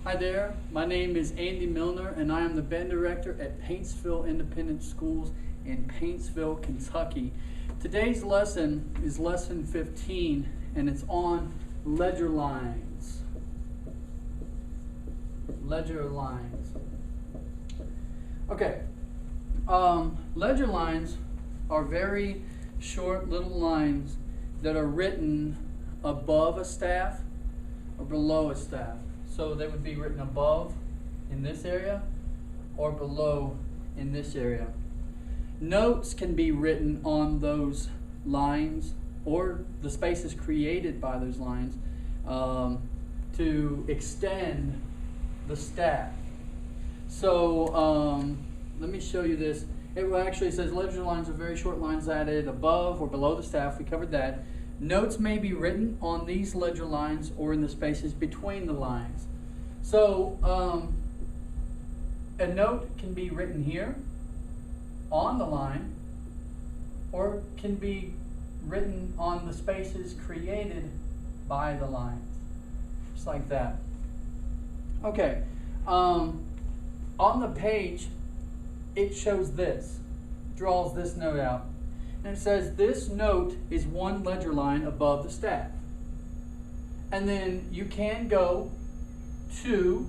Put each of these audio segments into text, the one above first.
Hi there, my name is Andy Milner and I am the band director at Paintsville Independent Schools in Paintsville, Kentucky. Today's lesson is lesson 15 and it's on ledger lines. Ledger lines. Okay, ledger lines are very short little lines that are written above a staff or below a staff. So they would be written above in this area or below in this area. Notes can be written on those lines or the spaces created by those lines to extend the staff. So let me show you this. It actually says ledger lines are very short lines added above or below the staff. We covered that. Notes may be written on these ledger lines or in the spaces between the lines. So a note can be written here on the line or can be written on the spaces created by the lines, just like that. Okay, on the page it shows this, draws this note out. And it says this note is one ledger line above the staff. And then you can go 2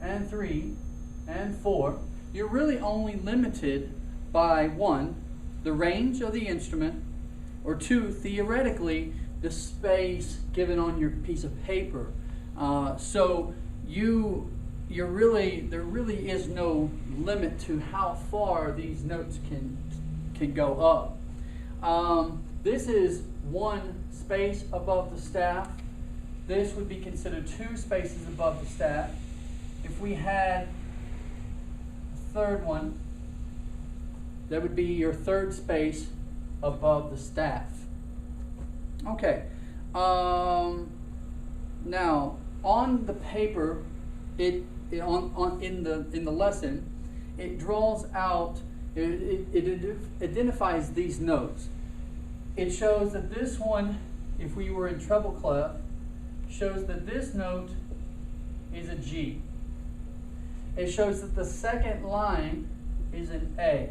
and 3 and 4. You're really only limited by 1, the range of the instrument, or 2, theoretically, the space given on your piece of paper. So there really is no limit to how far these notes can go up. This is 1 space above the staff. This would be considered 2 spaces above the staff. If we had a 3rd one, that would be your 3rd space above the staff. Okay. Now on the paper, in the lesson, it draws out. It identifies these notes. It shows that this one, if we were in treble clef, shows that this note is a G. It shows that the second line is an A.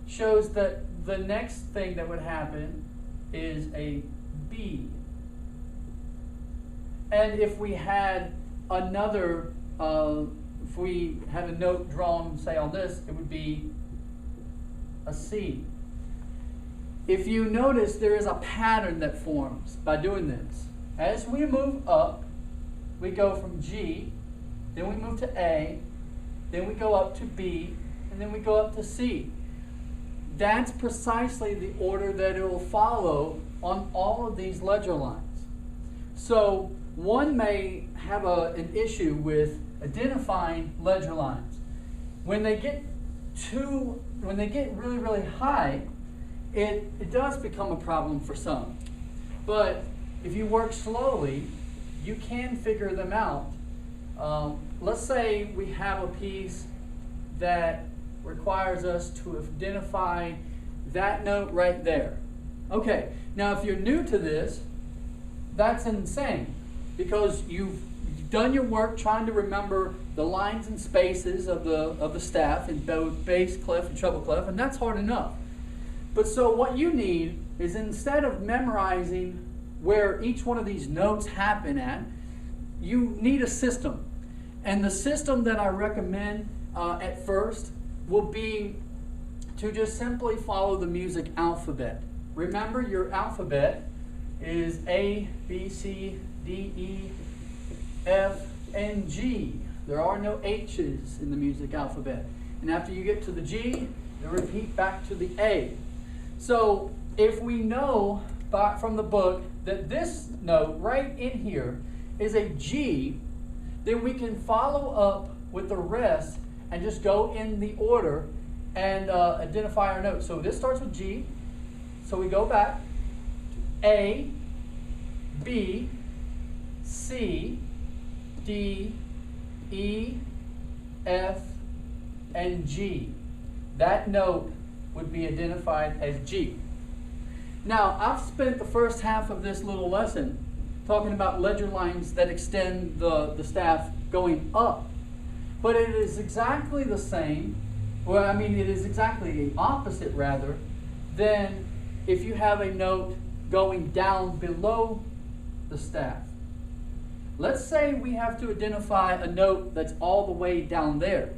Shows that the next thing that would happen is a B. And if we had another, if we had a note drawn, say on this, it would be a C. If you notice, there is a pattern that forms by doing this. As we move up, we go from G, then we move to A, then we go up to B, and then we go up to C. That's precisely the order that it will follow on all of these ledger lines. So one may have an issue with identifying ledger lines. When they get really, really high, it does become a problem for some. But if you work slowly, you can figure them out. Let's say we have a piece that requires us to identify that note right there. Okay, now if you're new to this, that's insane because you've done your work trying to remember the lines and spaces of the staff in both bass clef and treble clef, and that's hard enough. But so what you need is, instead of memorizing where each one of these notes happen at, you need a system. And the system that I recommend at first will be to just simply follow the music alphabet. Remember, your alphabet is A, B, C, D, E, F, and G. There are no H's in the music alphabet. And after you get to the G, you repeat back to the A. So if we know from the book that this note right in here is a G, then we can follow up with the rest and just go in the order and identify our notes. So this starts with G. So we go back to A, B, C, D, E, F, and G. That note would be identified as G. Now, I've spent the first half of this little lesson talking about ledger lines that extend the staff going up. But it is exactly the same, well, I mean, it is exactly the opposite, rather, than if you have a note going down below the staff. Let's say we have to identify a note that's all the way down there.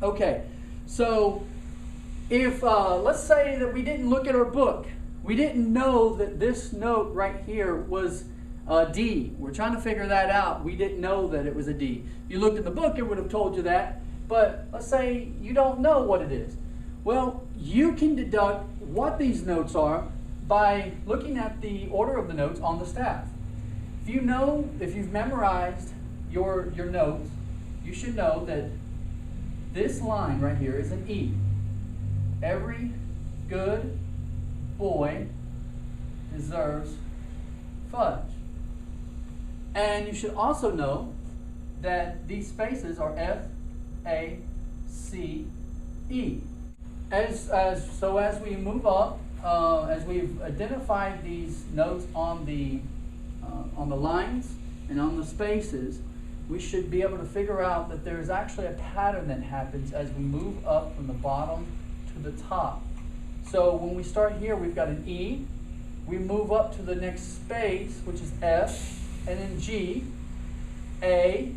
Okay, so if, let's say that we didn't look at our book. We didn't know that this note right here was a D. We're trying to figure that out. We didn't know that it was a D. If you looked in the book, it would have told you that. But let's say you don't know what it is. Well, you can deduct what these notes are by looking at the order of the notes on the staff. If you know, if you've memorized your notes, you should know that this line right here is an E. Every good boy deserves fudge. And you should also know that these spaces are F, A, C, E. So as we move up, as we've identified these notes on the lines and on the spaces, we should be able to figure out that there's actually a pattern that happens as we move up from the bottom to the top. So when we start here, we've got an E. We move up to the next space, which is F, and then G, A,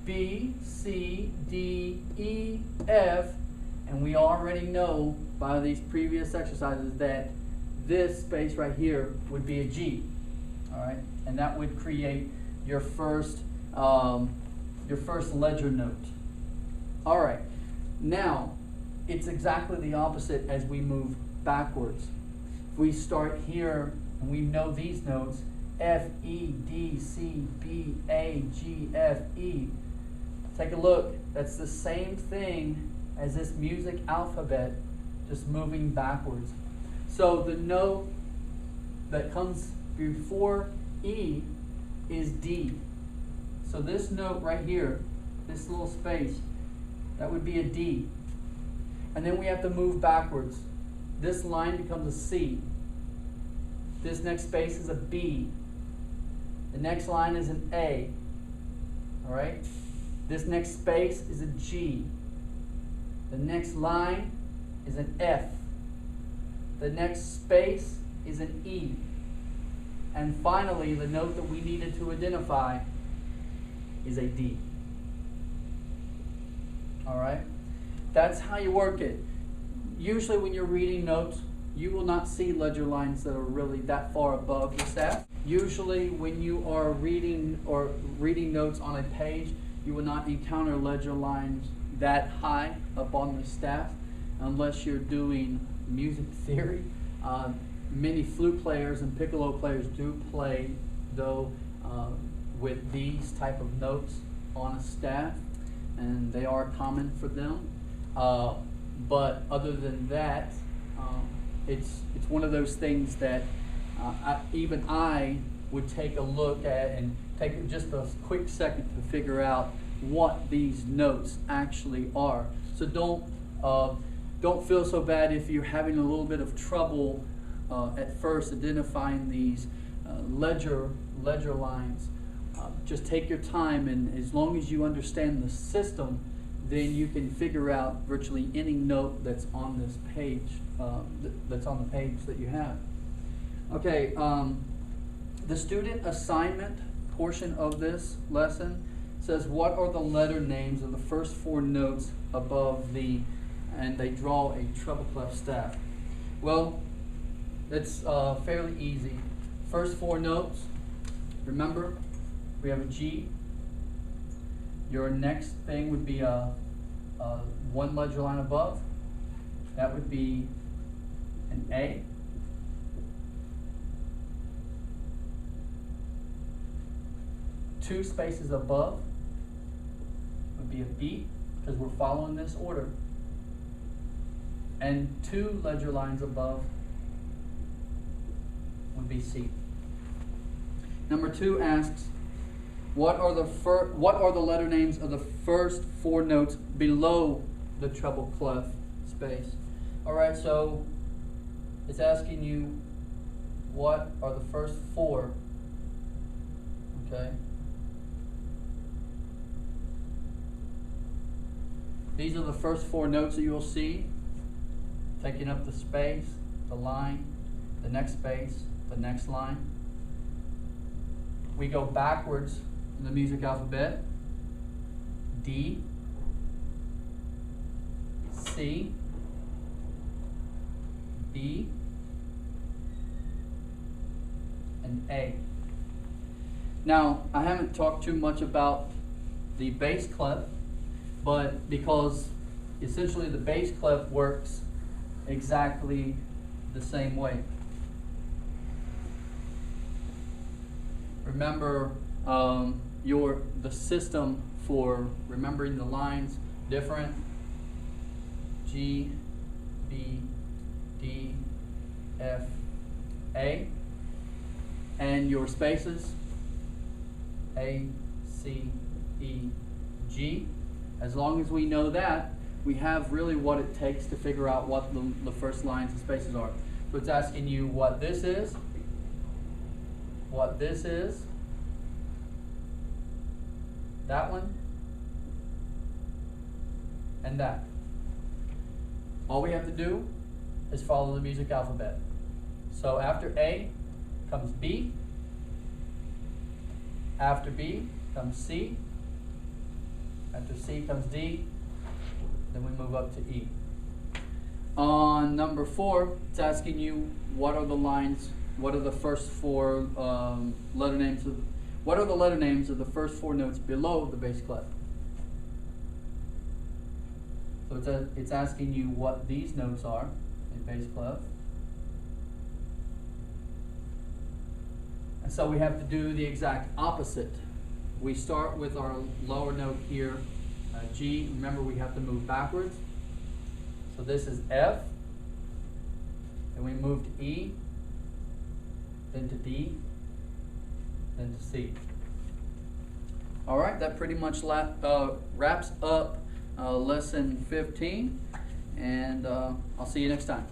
B, C, D, E, F, and we already know by these previous exercises that this space right here would be a G, all right? And that would create your first ledger note. All right, now it's exactly the opposite as we move backwards. If we start here and we know these notes, F, E, D, C, B, A, G, F, E. Take a look. That's the same thing as this music alphabet, just moving backwards. So the note that comes before E is D. So this note right here, this little space, that would be a D. And then we have to move backwards. This line becomes a C. This next space is a B. The next line is an A. All right? This next space is a G. The next line is an F. The next space is an E. And finally, the note that we needed to identify is a D. All right? That's how you work it. Usually when you're reading notes, you will not see ledger lines that are really that far above the staff. Usually when you are reading notes on a page, you will not encounter ledger lines that high up on the staff unless you're doing music theory. Many flute players and piccolo players do play, though, with these type of notes on a staff, and they are common for them. But other than that, it's one of those things that even I would take a look at and take just a quick second to figure out what these notes actually are. So don't feel so bad if you're having a little bit of trouble at first identifying these ledger lines. Just take your time, and as long as you understand the system, then you can figure out virtually any note that's on this page, that's on the page that you have. Okay, the student assignment portion of this lesson says, what are the letter names of the first four notes above the, and they draw a treble clef staff. Well, it's fairly easy. First four notes, remember, we have a G. Your next thing would be one ledger line above. That would be an A. Two spaces above would be a B, because we're following this order. And two ledger lines above would be C. Number 2 asks, what are the letter names of the first four notes below the treble clef space? All right, so it's asking you, what are the first four Okay. These are the first four notes that you will see, taking up the space, the line, the next space, the next line. We go backwards in the music alphabet. D, C, B, and A. Now, I haven't talked too much about the bass clef, but because essentially the bass clef works exactly the same way. Remember, the system for remembering the lines different. G, B, D, F, A, and your spaces A, C, E, G. As long as we know that, we have really what it takes to figure out what the first lines and spaces are. So it's asking you what this is, what this is, that one, and that. All we have to do is follow the music alphabet. So after A comes B, after B comes C, after C comes D, then we move up to E. On number 4, it's asking you what are the lines, what are the first four letter names of, what are the letter names of the first four notes below the bass clef? So it's asking you what these notes are in bass clef. And so we have to do the exact opposite. We start with our lower note here, G. Remember, we have to move backwards. So this is F. Then we move to E, then to D, then to C. All right, that pretty much wraps up lesson 15, and I'll see you next time.